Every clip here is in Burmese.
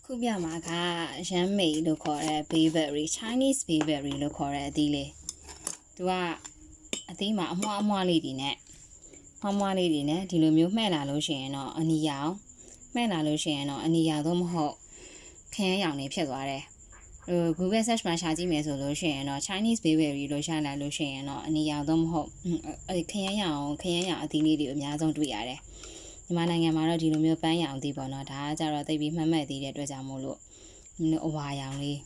ခုပြမှာကရမ်းမေလို့ခေါ်တဲ့ bayberry Chinese bayberry လို့ခေါ်တဲ့အသီးလေးသူကအသီးမှာအမွှားအမွှားလေးတွေနဲ့ဒီလိုမျိုးမှဲ့လာလို့ရှိရင်တော့အနီရောင်မှဲ့လာလို့ရှိရင်တော့အနီရောင်တော့မဟုတ်ခရမ်းရောင်နေဖြစ်သွားတယ်Google search မှာရှာကြည့်မယ်ဆိုလို့ရှိရင်တော့ Chinese bayberry လို့ရှာလိုက်လို့ရှိရင်တော့အနီရောင်တော့မဟုတ်ခရမ်းရောင်အသီးလေးတွေအများဆုံးတွေ့ရတယ်မြန်မာနိုင်ငံမှာတော့ဒီလိုမျိုးပန်းရောင်သီးပေါ့နော်ဒါကကြတော့သိပြီးမှတ်မှတ်သေးတဲ့အတွက်ကြောင့်မို့လို့အဝါရောင်လေး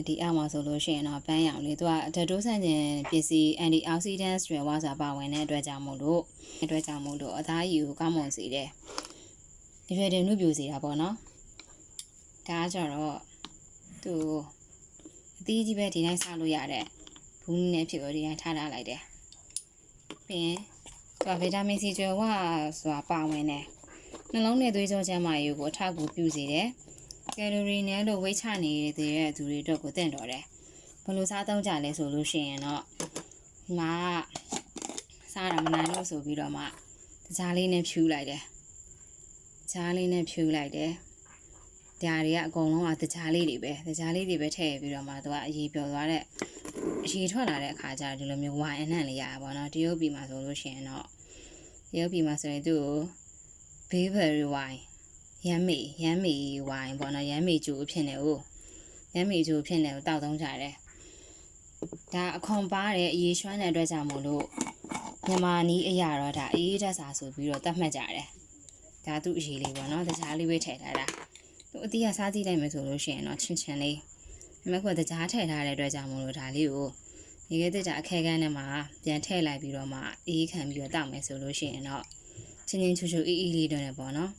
ဒီအောက်မှာဆိုလို့ရှိရင်တော့ပန်းရောင်လေးသူကဓာတ်တိုးဆန့်ကျင်ပစ္စည်း antioxidants တွေဝါစာပါဝင်တဲ့အတွက်ကြောင့်မို့လို့အသားရည်ကိုကောင်းမွန်စေတယ်ရွယ်တင်နှုတ်ပြစေတာပေါ့နော်ဒါကြတော့သူအသီးကြီးပဲဒီတိုင်းစားလို့ရတဲ့ဘူးနဲ့ဖြစ်လို့ဒီတိုင်းထားလိုက်တယ်ပြီးရင်သူကဗီတာမင် C ကျွယ်ဝဆိုတာပါဝင်တယ်နှလုံးနဲ့သွေးကြောကျန်းမာရေးကိုအထောက်အကူပြုစေတယ်ကယ်လိုရီနဲ့လို့ဝိတ်ချနေတဲ့သူတွေအတွက်ကိုတင့်တော်တယ်ဘယ်လိုစားသုံးကြလဲဆိုလို့ရှိရင်တော့ငါစားတာမနိုင်လို့ဆိုပြီးတော့မှတကြားလေးနဲ့ဖြူလိုက်တယ်ဒါတွေကအကုန်လုံးကတကြားလေးတွေပဲထည့်ပြီးတော့မှသူကအရေးပြောသွားတဲ့အရေးထွက်လာတဲ့အခါကျတော့ဒီလိုမျိုးဝိုင်အနှံ့လေးရတာပေါ့နော်တရုတ်ပြည်မှာဆိုလို့ရှိရင်တော့သူ့ကို bayberry wine ရမ်းမေဝိုင်ပေါ့နော်ရမ်းမေကျိုးဖြစ်နေတောက်သုံးကြတယ်ဒါအခွန်ပါတဲ့အရေးရွှမ်းတဲ့အတွက်ကြောင့်မို့လို့မြန်မာနီးအရာတော့ဒါအေးတက်စာဆိုပြီးတော့တတ်မှတ်ကြတယ်ဒါသူ့အရေးလေးပေါ့နော်တခြားလေးပဲထည့်ထားတာသူအတီးကစားကြည့်လိုက်မယ်ဆိုလို့ရှိရင်တော့ချင်းလေးဒါပေမဲ့တခြားထည့်ထားတဲ့အတွက်ကြောင့်မို့လို့ဒါလေးကိုဒီကတည်းကအခဲကန်းထဲမှာပြန်ထည့်လိုက်ပြီးတော့မှအေးခံပြီးတော့တောက်မယ်ဆိုလို့ရှိရင်တော့ချင်းချူချူအေးလေးတော့နေပေါ့နော်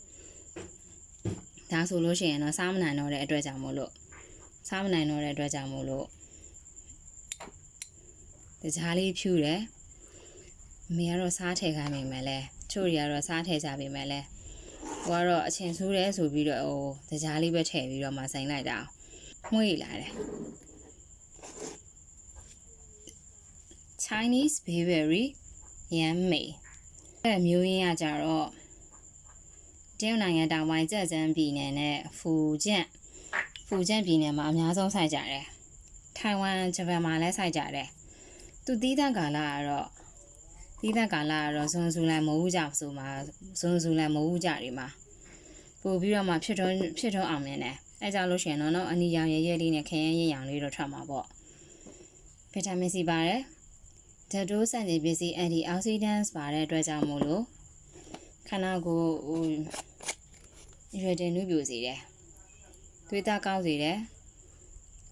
ဒါဆိုလို့ရှိရင်တော့စားမနိုင်တော့တဲ့အတွက်ကြောင့်မို့လို့တကြားလေးဖြူတယ်အမေကတော့စားထည့်ခိုင်းမိမယ်လဲချို့တွေကတော့စားထည့်ကြပြီမယ်လဲဟိုကတော့အချင်းဆိုးတယ်ဆိုပြီးတော့တကြားလေးပဲထည့်ပြီးတော့မှဆိုင်လိုက်တာမှုေးလာတယ် Chinese bayberry ရမ်းမေမျိုးရင်းကကြတော့တရုတ်နိုင်ငံတောင်ပိုင်းကျက်ကျန်းပြည်နယ်နဲ့ဖူကျန့်ပြည်နယ်မှာအများဆုံးစိုက်ကြတယ်ထိုင်ဝမ်ဂျပန်မှာလည်းစိုက်ကြတယ်သူသီးသန့်ကာလကတော့ဇွန်ဇူလိုင်မိုးဦးကြဆိုမှာဇွန်ဇူလိုင်မိုးဦးကြတွေမှာပို့ပြီးတော့မှဖြစ်ထွန်းအောင်မြင်တယ်အဲကြောင့်လို့ရှိရင်တော့အနီရောင်ရဲလေးနဲ့ခရမ်းရောင်လေးတော့ထွက်မှာပေါ့ဗီတာမင် C ပါတယ်ဓာတ်တိုးဆန့်ကျင်ပစ္စည်း antioxidants ပါတဲ့အတွက်ကြောင့်မို့လို့ခန္ဓာကိုယ်ရွယ်တင်နှုတ်ပြစေတယ်သွေးသားကောင်းစေတယ်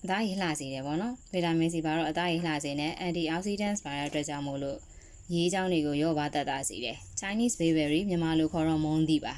အသားရည်လှစေတယ်ပေါ့နော်ဗီတာမင် C ပါတော့အသားရည်လှစေနဲ့ antioxidants ပါတဲ့အတွက်ကြောင့်မို့လို့ရေးချောင်းတွေကိုရောပါတတ်တာစေတယ် Chinese bayberry မြန်မာလိုခေါ်တော့မုန်းသီးပါ